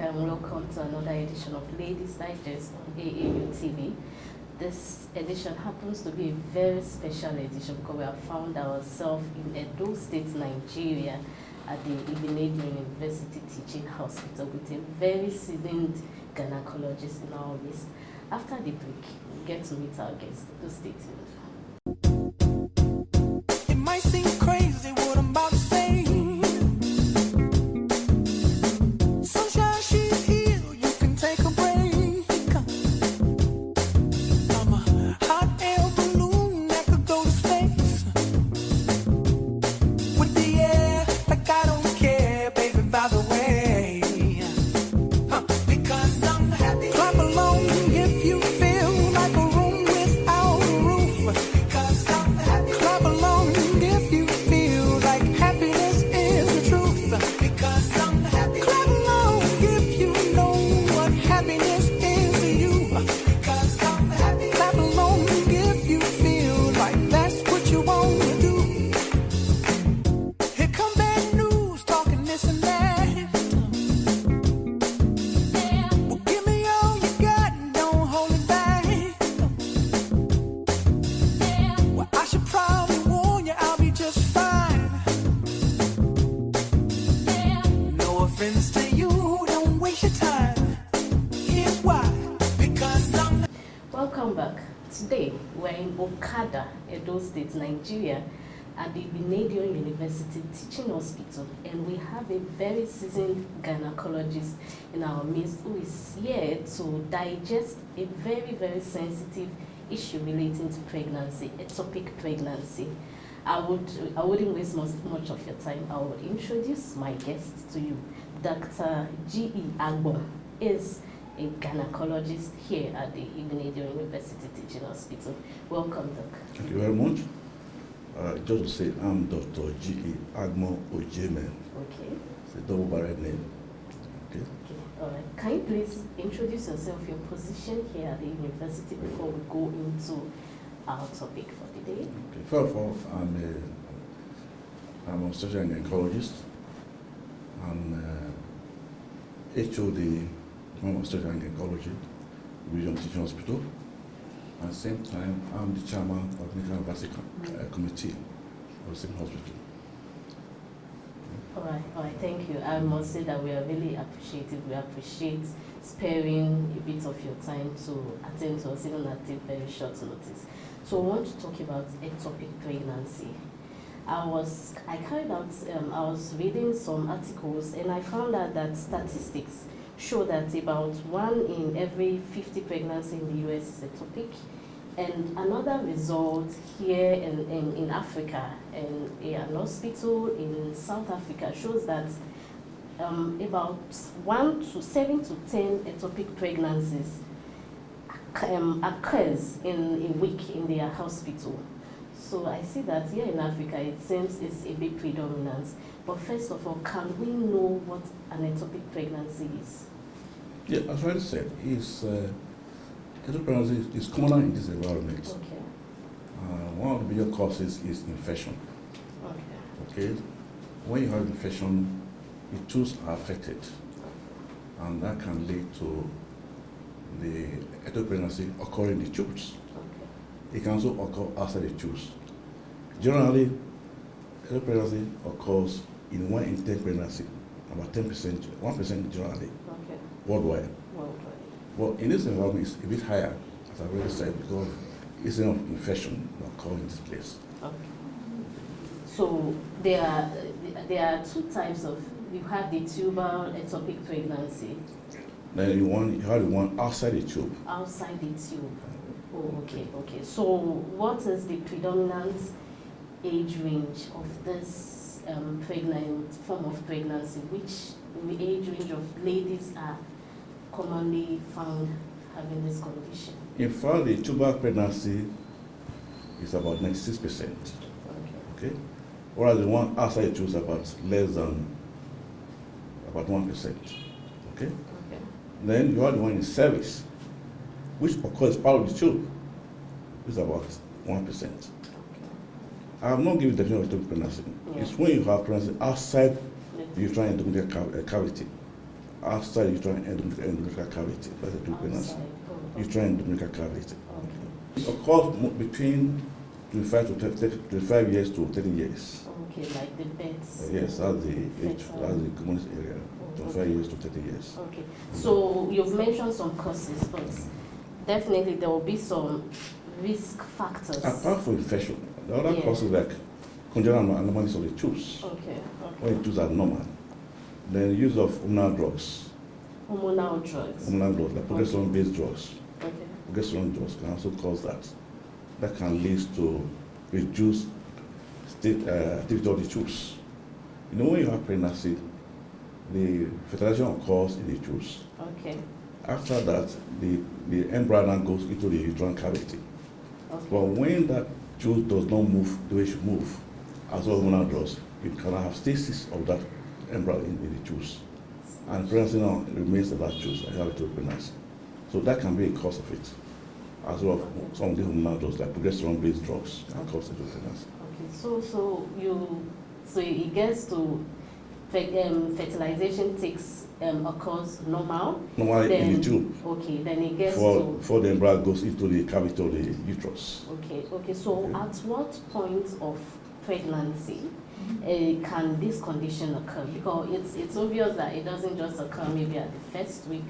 and welcome to another edition of Ladyz Digest on IUTH. This edition happens to be a very special edition because we have found ourselves in Edo State, Nigeria, at the Igbinedion University Teaching Hospital with a very seasoned gynecologist in our midst. After the break, we'll get to meet our guest. Do stay tuned. It might seem crazy what I'm about to say. Sunshine, she's here, you can take a break. I'm a hot air balloon that could go to space. With the air, like I don't care, baby, by the way. Because I'm happy. Clap along if you feel like a room without a roof. Because I'm happy. Clap along if you feel like happiness is the truth. Because I'm happy. Clap along if you know what happiness is to you. Because I'm happy. Clap along if you feel like that's what you want to do. Here come bad news, talking this and that. Well, give me all you got and don't hold it back. Well, I should probably warn you, I'll be just fine. No offense to you, don't waste your time. Here's why. Because I'm Welcome back. Today, we're in Okada, Edo State, Nigeria, at the Igbinedion University Teaching Hospital, and we have a very seasoned gynecologist in our midst who is here to digest a very, very sensitive issue relating to pregnancy, ectopic pregnancy. I wouldn't waste much of your time. I would introduce my guest to you. Dr. G.E. Agbon is a gynecologist here at the Igbinedion University Teaching Hospital. Welcome, Doc. Thank you very much. Just to say, I'm Dr. G.E. Agbon Ojeme. Okay. It's a double-barrel name. Okay. Okay. All right. Can you please introduce yourself, your position here at the university before we go into our topic for today? Okay. First of all, I'm a surgeon and gynecologist. I'm HOD from Surgery and Gynecology, Igbinedion Teaching Hospital. At the same time, I'm the chairman of the Clinical Advisory Committee of the same hospital. All right, thank you. I must say that we are really appreciative. We appreciate sparing a bit of your time to attend to us even at a very short notice. So I want to talk about ectopic pregnancy. I was reading some articles and I found out that statistics show that about 1 in every 50 pregnancies in the US is ectopic. And another result here in Africa, in an hospital in South Africa, shows that about 7 to 10 ectopic pregnancies occurs in a week in their hospital. So I see that here in Africa, it seems it's a bit predominant. But first of all, can we know what an ectopic pregnancy is? Yeah, as I said, ectopic pregnancy is common in this environment. Okay. One of the major causes is infection. Okay. Okay, when you have infection, the tubes are affected, and that can lead to the ectopic pregnancy occurring in the tubes. Okay. It can also occur outside the tubes. Generally, ectopic pregnancy occurs in 1 in 10 pregnancy, about 10%, 1% generally, Okay. worldwide. Worldwide. But in this environment, it's a bit higher, as I already said, because it's enough infection that occur in this place. Okay. So there are two types of, you have the tubal ectopic pregnancy Then you have the one outside the tube. outside the tube. Oh, okay. So what is the predominant age range of this form of pregnancy? Which age range of ladies are commonly found having this condition? In fact, the tubal pregnancy is about 96%. Okay? Whereas the one outside the tube is about less than about 1%. Okay? Okay. Then you have the one in service, which occurs part of the tube, is about 1%. Okay. I'm not giving the definition of ectopic pregnancy. Yeah. It's when you have pregnancy outside the uterine endometrial cavity, outside endometrial cavity. That's a ectopic pregnancy. Outside. Oh, Uterine endometrial cavity. okay. It occurs between 25 years to 30 years. Okay, like the beds. Yes, that's the age, Fertile. that's the communist area. Oh, 25 okay. years to 30 years. Okay, so you've mentioned some causes, but definitely there will be some risk factors. Apart from infection, the other Yeah. causes like congenital anomalies of the tubes, Okay, when the tubes are normal. Then use of hormonal drugs, hormonal drugs. like progesterone-based drugs. Okay, Progesterone drugs can also cause that. That can lead to reduced activity of the tubes. You know, when you have pregnancy, the fertilization occurs in the tubes. okay, After that, the embryo now goes into the uterine cavity. okay. But when that tube does not move the way it should move, as well hormonal drugs, you can have stasis of that embryo in the tubes. And pregnancy now remains in that tubes and you have a pregnancy. So that can be a cause of it. As well, some of the hormonal drugs, like progesterone-based drugs, can cause pregnancy. Okay, so it gets to fertilization occurs normal. Normally Then, in the tube, okay, then it gets before the embryo goes into the cavity of the uterus. Okay. So Okay. at what point of pregnancy can this condition occur? Because it's obvious that it doesn't just occur maybe at the first week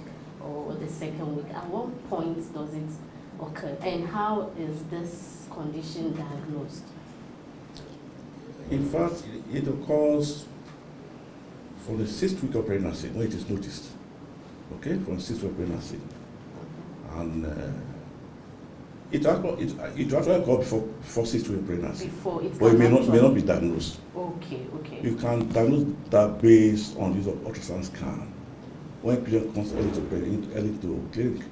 or the second week. At what point does it occur, and how is this condition diagnosed? In fact, it occurs from the 6th week of pregnancy when it is noticed. Okay, from the 6th week of pregnancy. And it actually occurs before 6th week of pregnancy. Before it's But it may not be diagnosed. Okay. You can diagnose that based on use of ultrasound scan. When patient comes early to clinic.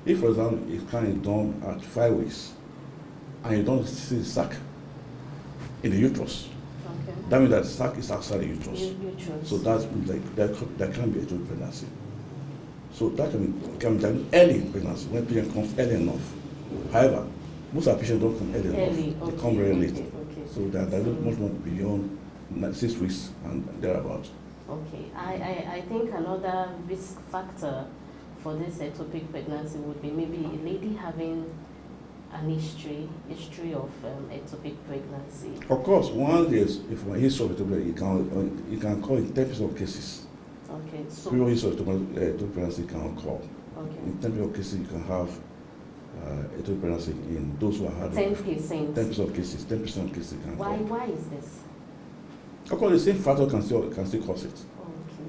If, for example, a scan is done at 5 weeks and you don't see the sac in the uterus, Okay. that means that the sac is outside the uterus. Uterus. So that's like that can be a ectopic pregnancy. So that can be done early in pregnancy when patient comes early enough. However, most of our patients don't come early enough. They come very late. Okay. So they are diagnosed much more beyond 6 weeks and thereabout. Okay, I think another risk factor for this ectopic pregnancy would be maybe a lady having an history of ectopic pregnancy. Of course, one is if a history of ectopic, it can occur in 10% of cases. Okay, so Previous history of ectopic pregnancy can occur. okay, In 10% of cases, you can have ectopic pregnancy in those who are having 10%. 10% of cases. 10% of cases can occur. Why is this? Of course, the same factor can still cause it. Okay,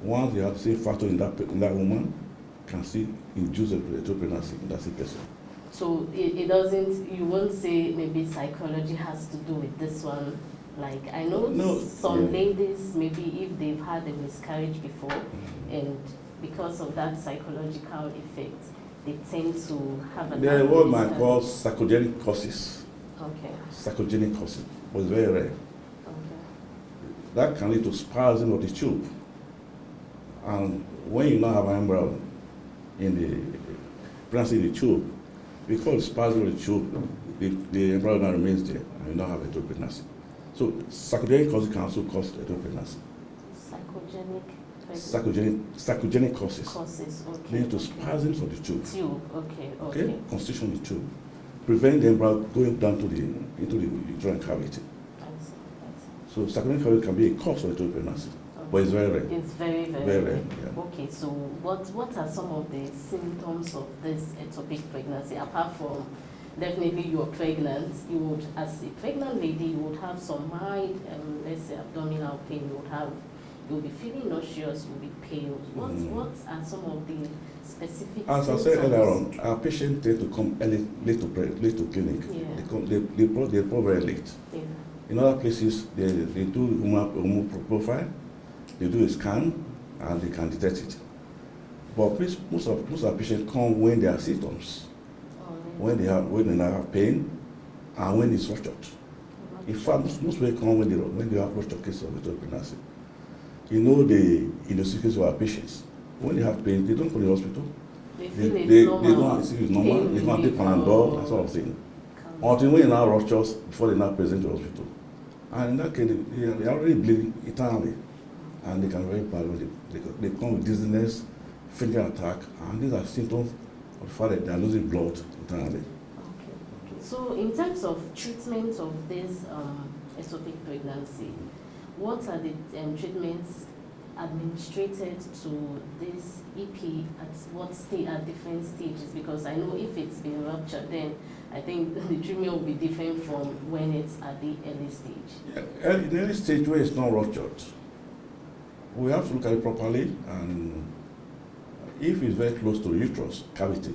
Once you have the same factor in that woman, can still induce a ectopic pregnancy in that same person. so it doesn't. You won't say maybe psychology has to do with this one. Like I know No, some yeah. ladies maybe if they've had a miscarriage before, and because of that psychological effect, they tend to have an. There are what might call psychogenic causes. Okay. Psychogenic causes, but it's very rare. Okay. That can lead to spasm of the tube. And when you now have an embryo in the pregnancy in the tube, because spasm of the tube, the embryo now remains there, and you now have ectopic pregnancy. So psychogenic causes can also cause ectopic pregnancy. Psychogenic causes Okay. leading to spasms of the tube. Okay. Constriction of the tube, preventing the embryo going down into the uterine cavity. I see. So psychogenic causes can be a cause of ectopic pregnancy, but it's very rare. It's very, very, Very rare. rare, yeah. Okay, so what are some of the symptoms of this ectopic pregnancy? Apart from definitely you are pregnant, you would, as a pregnant lady, you would have some mild, let's say abdominal pain. You'll be feeling nauseous, you'll be pale. What are some of the specific As symptoms? I said earlier on, our patients tend to come late to clinic. Yeah. They come very late. Yeah. In other places, they do hormone profile, they do a scan, and they can detect it. But most of our patients come when there are symptoms, when they now have pain, and when it's ruptured. In fact, most people come when they have ruptured cases of ectopic pregnancy. You know in the secrets of our patients, when they have pain, they don't go to the hospital. They don't see it's normal. They don't take Panadol, that sort of thing. Until when it now ruptures, before they now present to the hospital. And in that case, they are already bleeding eternally. and they can be very bad when they come with dizziness, fainting attack, and these are symptoms of the fact that they are losing blood internally. Okay. So in terms of treatment of this ectopic pregnancy, what are the treatments administrated to this EP at different stages? Because I know if it's been ruptured, then I think the treatment will be different from when it's at the early stage. Yeah, in the early stage where it's not ruptured, we have to look at it properly, and if it's very close to the uterus cavity,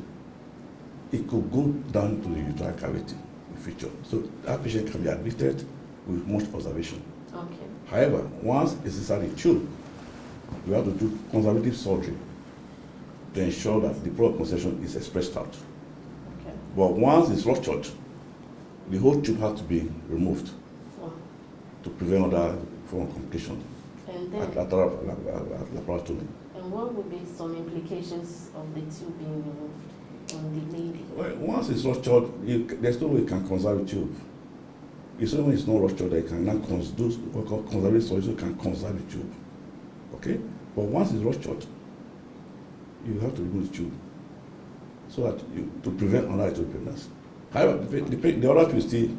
it could go down to the uterine cavity in future. So that patient can be admitted with much observation. Okay. However, once it's inside the tube, we have to do conservative surgery to ensure that the product concentration is expressed out. Okay. But once it's ruptured, the whole tube has to be removed to prevent other form of complication And then, at laparatomy. and what would be some implications of the tube being removed on the lady? Well, once it's ruptured, there's no way you can conserve the tube. It's only when it's not ruptured that you can now do what we call conservative surgery, so you can conserve the tube. Okay? But once it's ruptured, you have to remove the tube so that to prevent another pregnancy. However, the other tube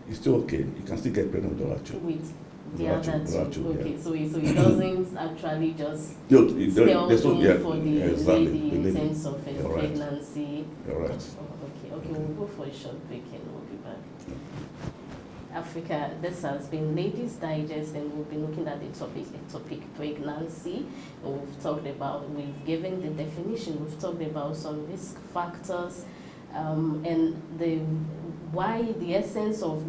is still okay. You can still get pregnant with the other tube. With the The other tube, tube. Okay, yeah. so it doesn't actually just No, spell there's no, room yeah, for the exactly, lady the in lady. terms of You're right. pregnancy. You're right. Okay, we'll go for a short break and we'll be back. Africa, this has been Ladyz Digest, and we've been looking at the topic ectopic pregnancy. And we've given the definition, we've talked about some risk factors, and the essence of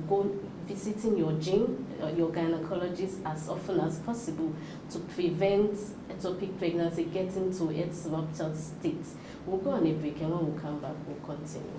visiting your gynecologist as often as possible to prevent ectopic pregnancy getting to its ruptured state. We'll go on a break, and when we come back, we'll continue.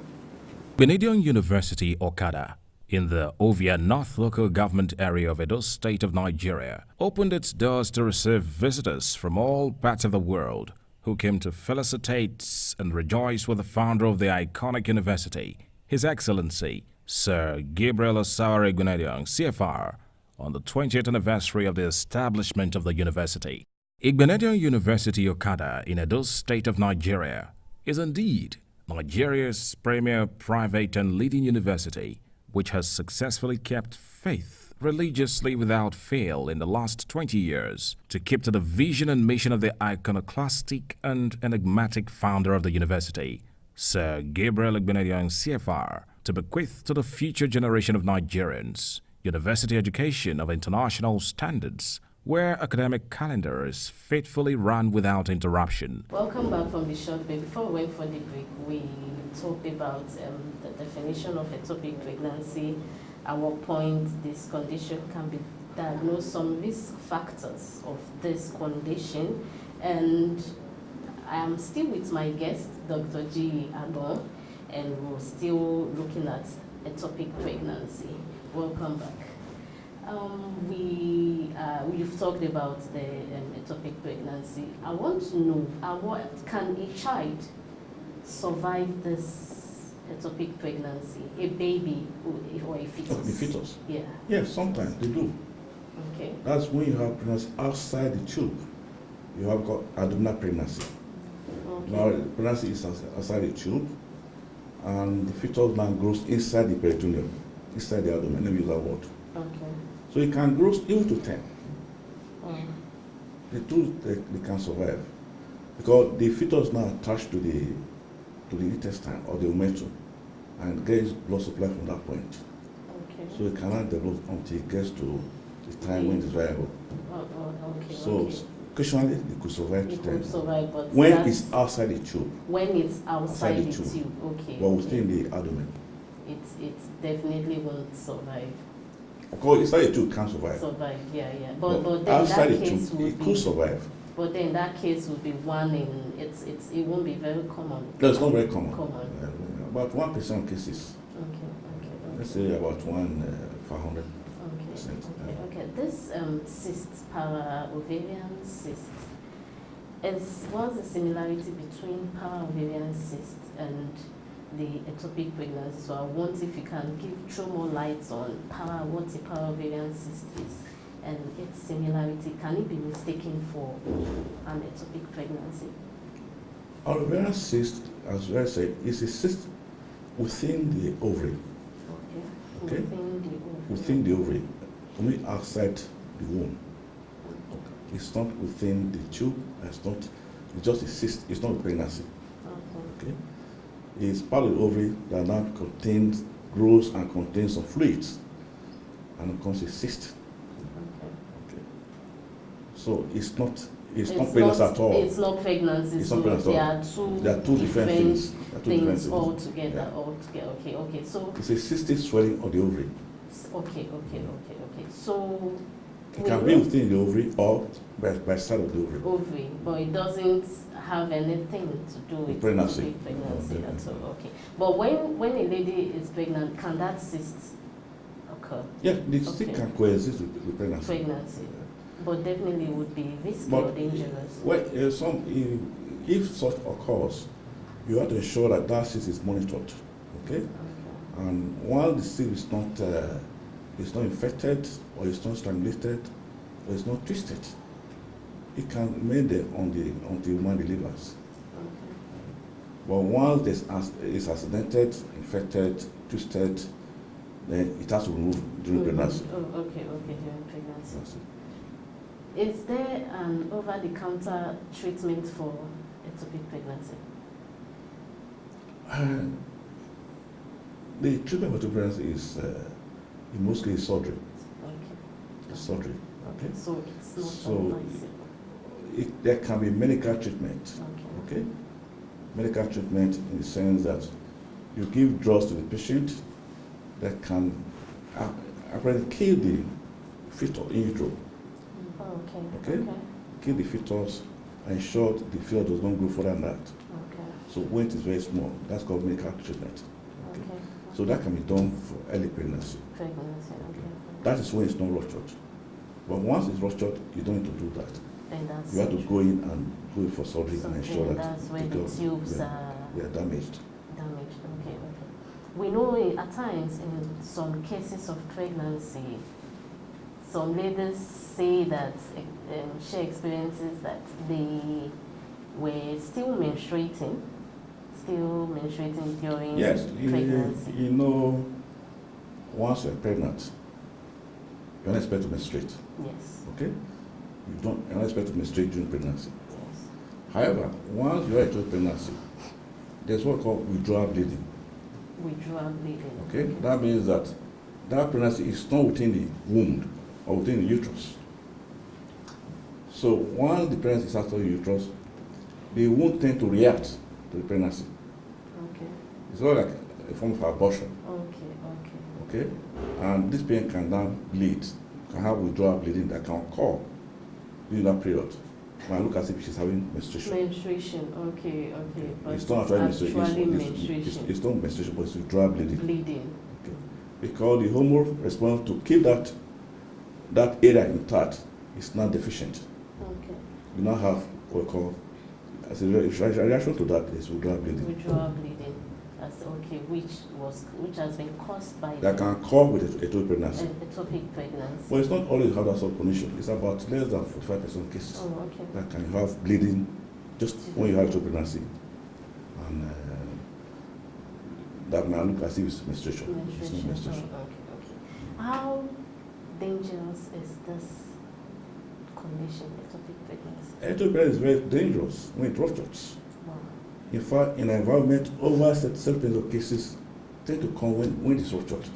Igbinedion University, Okada, in the Ovia North Local Government Area of Edo State of Nigeria, opened its doors to receive visitors from all parts of the world who came to felicitate and rejoice with the founder of the iconic university, His Excellency, Sir Gabriel Osawara Igbinedion, CFR, on the 20th anniversary of the establishment of the university. Igbinedion University, Okada, in Edo State of Nigeria, is indeed Nigeria's premier private and leading university, which has successfully kept faith religiously without fail in the last 20 years to keep to the vision and mission of the iconoclastic and enigmatic founder of the university, Sir Gabriel Igbinedion, CFR, to bequeath to the future generation of Nigerians university education of international standards, where academic calendar is faithfully run without interruption. Welcome back from the short break. Before we went for the break, we talked about the definition of ectopic pregnancy, at what point this condition can be diagnosed, some risk factors of this condition, and I am still with my guest, Dr. G. Agbon, and we're still looking at ectopic pregnancy. Welcome back. We've talked about the ectopic pregnancy. I want to know, can a child survive this ectopic pregnancy? A baby or a fetus? The fetus? Yeah. Yes, sometimes they do. Okay. That's when you have pregnancy outside the tube. You have got abdominal pregnancy. Okay. Now, the pregnancy is outside the tube, and the fetus now grows inside the peritoneum, inside the abdomen. Let me use that word. Okay. So it can grow even to 10. Mm. The two, they can survive. Because the fetus now attached to the intestine or the omentum and gets blood supply from that point. Okay. So it cannot develop until it gets to the time when it's viable. Okay. So okay. occasionally it could survive to It 10. could survive, but When that's it's outside the tube, when it's outside the tube. tube. Okay. but within the abdomen. It definitely won't survive. Of course, inside the tube can't survive. Yeah. But then outside that the case tube, would it be. could survive. But then that case would be one in it won't be very common. That's not very common. Common. About 1% of cases. Okay. Let's say about 1 per 100. Okay. This cyst, para-ovarian cyst, what's the similarity between para-ovarian cyst and the ectopic pregnancy? So I want if you can throw more light on what a para-ovarian cyst is and its similarity, can it be mistaken for an ectopic pregnancy? Ovarian cyst, as I said, is a cyst within the ovary. Okay. Okay. Within the ovary. Within the ovary, only outside the womb. It's not within the tube. It's just a cyst. It's not a pregnancy. Okay. Okay. It's part of the ovary that now grows and contains some fluids, and becomes a cyst. Okay. Okay. So it's not pregnancy at all. It's not pregnancy. It's not pregnancy at all. There are two different things. Things altogether. Yeah. Altogether. Okay. So It's a cystic swelling of the ovary. okay. So It can be within the ovary or by side of the ovary. ovary, but it doesn't have anything to do with Pregnancy. pregnancy No, at all. Okay. But when a lady is pregnant, can that cyst occur? Yeah, the cyst can coexist with pregnancy. Pregnancy, but definitely would be risky But or dangerous. Well, if such occurs, you have to ensure that that cyst is monitored. Okay. Okay. And While the cyst is not infected, or it's not strangulated, or it's not twisted, it can remain there until the woman delivers. Okay. But once it's accidented, infected, twisted, then it has to remove during pregnancy. Oh, okay, during pregnancy. That's it. Is there an over-the-counter treatment for ectopic pregnancy? The treatment for pregnancy is in most cases surgery. Okay. It's surgery. Okay. So it's not So, advisable. There can be medical treatment. Okay. Okay. Medical treatment in the sense that you give drugs to the patient that can apparently kill the fetus in utero. Oh, Okay. Kill the fetus and ensure the fetus does not grow further than that. Okay. So when it is very small, that's called medical treatment. Okay. So that can be done for early pregnancy. Pregnancy. Okay. That is when it's not ruptured. But once it's ruptured, you don't need to do that. Then that's You have to go in and go in for surgery so and ensure that that's where the because tubes they are are damaged. damaged. Okay. We know at times in some cases of pregnancy, some ladies say that share experiences that they were still menstruating during Yes, pregnancy. you know, once you're pregnant, you're not expected to menstruate. Yes. Okay? You're not expected to menstruate during pregnancy. Yes. However, once you're into pregnancy, there's what called withdrawal bleeding. Withdrawal bleeding. Okay? That means that pregnancy is not within the womb or within the uterus. So once the pregnancy is outside the uterus, they won't tend to react to the pregnancy. Okay. It's not like a form of abortion. Okay. Okay? And this patient can now bleed, can have withdrawal bleeding that can occur during that period. Might look as if she's having menstruation. Menstruation. Okay. But It's not actually menstruation. It's not menstruation, but it's withdrawal bleeding. Bleeding. Okay. Because the hormone response to keep that area intact is not deficient. Okay. You now have what we call, as a reaction to that, is withdrawal bleeding. Withdrawal bleeding. That's okay. Which has been caused by That can occur with ectopic pregnancy. ectopic pregnancy. But it's not always have that sort of condition. It's about less than 45% of cases Oh, okay. that can have bleeding just when you have ectopic pregnancy. And that might look as if it's menstruation. It's not menstruation. Oh, okay. How dangerous is this condition, ectopic pregnancy? Ectopic pregnancy is very dangerous when it ruptures. Wow. In fact, in an environment, over 70% of cases tend to come when it's ruptured.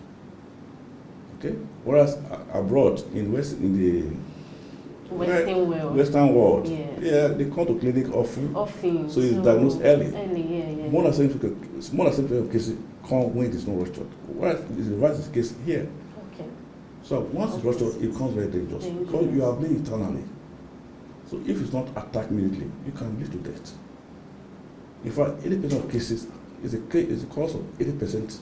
Okay? Whereas abroad, in the Western world, Yes. yeah, they come to clinic often. So it's So diagnosed early. Yeah. More than 70% of cases come when it is not ruptured. Whereas the reverse is the case here. Okay. So once it's ruptured, it becomes very dangerous because you are bleeding internally. So if it's not attacked immediately, you can bleed to death. In fact, 80% of cases is a cause of 80%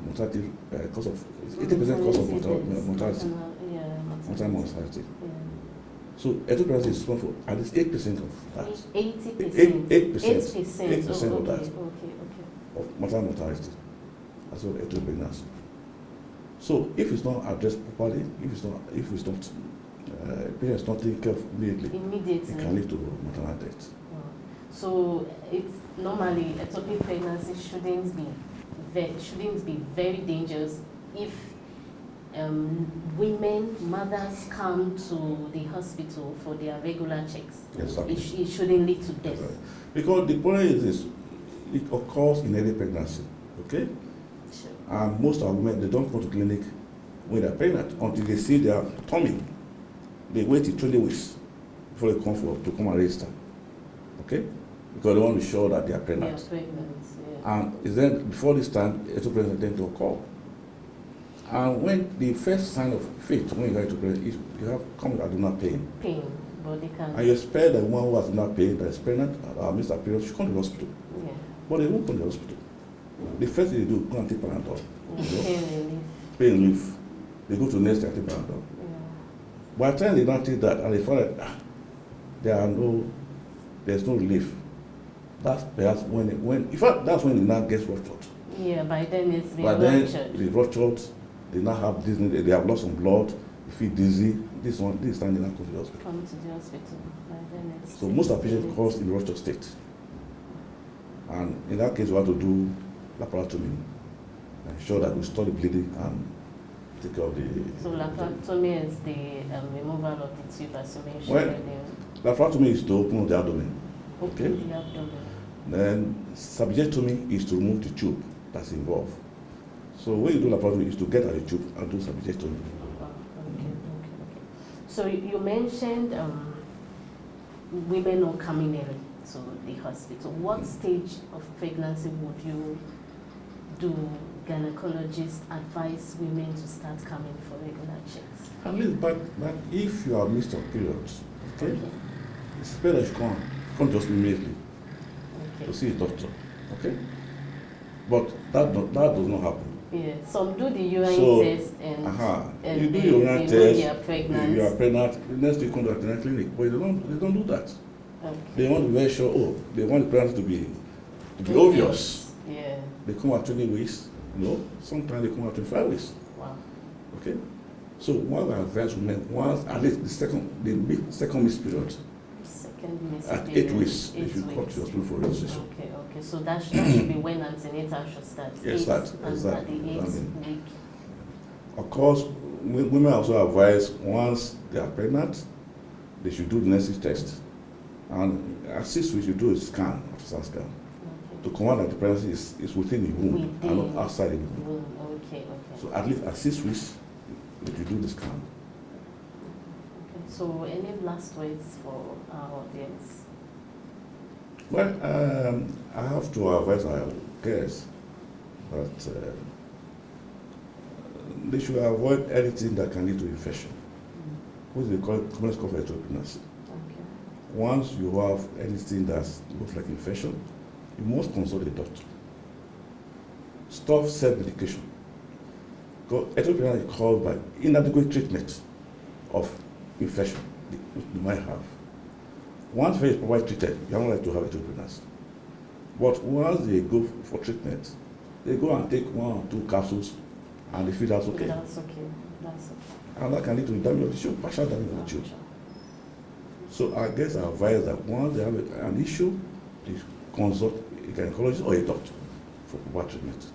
mortality, cause of 80% cause of mortality. Maternal mortality. Yeah. So ectopic pregnancy is responsible for at least 8% of that. 80%. 8% of that Okay. of maternal mortality. That's what ectopic pregnancy. So if it's not addressed properly, if it's not, parents not taken care of immediately, it can lead to maternal death. So it's normally ectopic pregnancy shouldn't be very dangerous if women, mothers come to the hospital for their regular checks. Exactly. It shouldn't lead to death. Right. Because the problem is this, it occurs in early pregnancy, okay? Sure. And most of women, they don't go to clinic when they're pregnant until they see their tummy. They wait till 20 weeks before they come to come and register, okay? Because they want to be sure that they are pregnant. They are pregnant, yeah. And is then before this time, ectopic pregnancy tend to occur. And when the first sign of faith when you go into pregnancy is you have common abdominal pain. Pain, but they can. And you expect that one who has abdominal pain that is pregnant or missed her period should come to the hospital. Yeah. But they won't come to the hospital. The first thing they do is go and take Panadol. Pain relief. Pain relief. They go to the next and take Panadol. Yeah. By the time they don't take that and they find that there's no relief, that's perhaps when in fact that's when it now gets ruptured. Yeah, by then it's been By then ruptured. it's ruptured, they now have dizziness, they have lost some blood, they feel dizzy. This time they now go to the hospital. Come to the hospital. By then it's So most of the patients cause in ruptured state. And in that case we have to do laparotomy, ensure that we stop the bleeding and take care of the. So laparotomy is the removal of the tube, as you mentioned Well, earlier. laparotomy is to open up the abdomen. Okay. The abdomen. Then subjectomy is to remove the tube that's involved. So when you do laparotomy is to get at the tube and do subjectomy. Okay. So you mentioned women not coming early to the hospital. What stage of pregnancy would you do gynecologists advise women to start coming for regular checks? At least, but if you are missed on periods, okay, it's better if you come just immediately to see a doctor, okay? But that does not happen. Yeah, some do the urine test and you do they, your urine they test. know they are pregnant. You are pregnant. The next day you come to the clinic, but they don't do that. Okay. They want to be very sure. Oh, they want the pregnancy to be obvious. Yeah. They come at 20 weeks. Sometimes they come at 25 weeks. Wow. Okay. So one I advise women once at least the second missed period. Second missed At period, 8 weeks, they 8 should come to weeks. the hospital for registration. Okay. So that should be when antenatal should start. Yes, At the exactly. 8th week. Of course, women also advise once they are pregnant, they should do the necessary test. And at 6 weeks, you do a scan, ultrasound scan, to confirm that the pregnancy is within the womb and not outside the womb. Okay. So at least at 6 weeks, you do the scan. Okay. So any last words for our audience? Well, I have to advise our guests that they should avoid anything that can lead to infection, which they call commonly called ectopic pregnancy. Okay. Once you have anything that looks like infection, you must consult a doctor. Stop self-medication. Because ectopic pregnancy is caused by inadequate treatment of infection you might have. Once very properly treated, you are not likely to have ectopic pregnancy. But once they go for treatment, they go and take 1 or 2 capsules and they feel that's okay. That's okay. And that can lead to the damage of the tube, partial damage of the tube. So I guess I advise that once they have an issue, they consult a gynecologist or a doctor for proper treatment.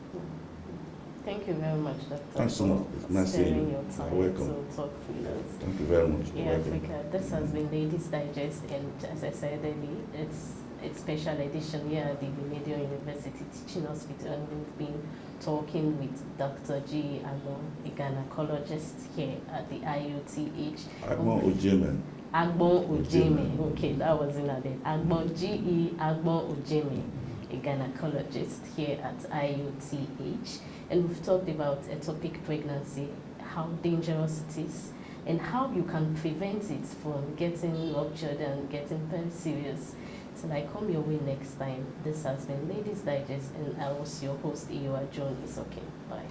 Thank you very much, Dr. Thanks so much. It's nice seeing you. Your time You're welcome. to talk with us. Thank you very much. In Africa, this has been Ladyz Digest, and as I said earlier, it's a special edition here at the Igbinedion University Teaching Hospital, and we've been talking with Dr. G. Agbon, a gynecologist here at the IUTH. Ojeme. Agbon Ojeme. Okay, that was in there. Agbon G.E. Agbon Ojeme, a gynecologist here at IUTH. And we've talked about ectopic pregnancy, how dangerous it is, and how you can prevent it from getting ruptured and getting very serious. Till I come your way next time, this has been Ladyz Digest, and I was your host, Iyoha. Joan is okay. Bye.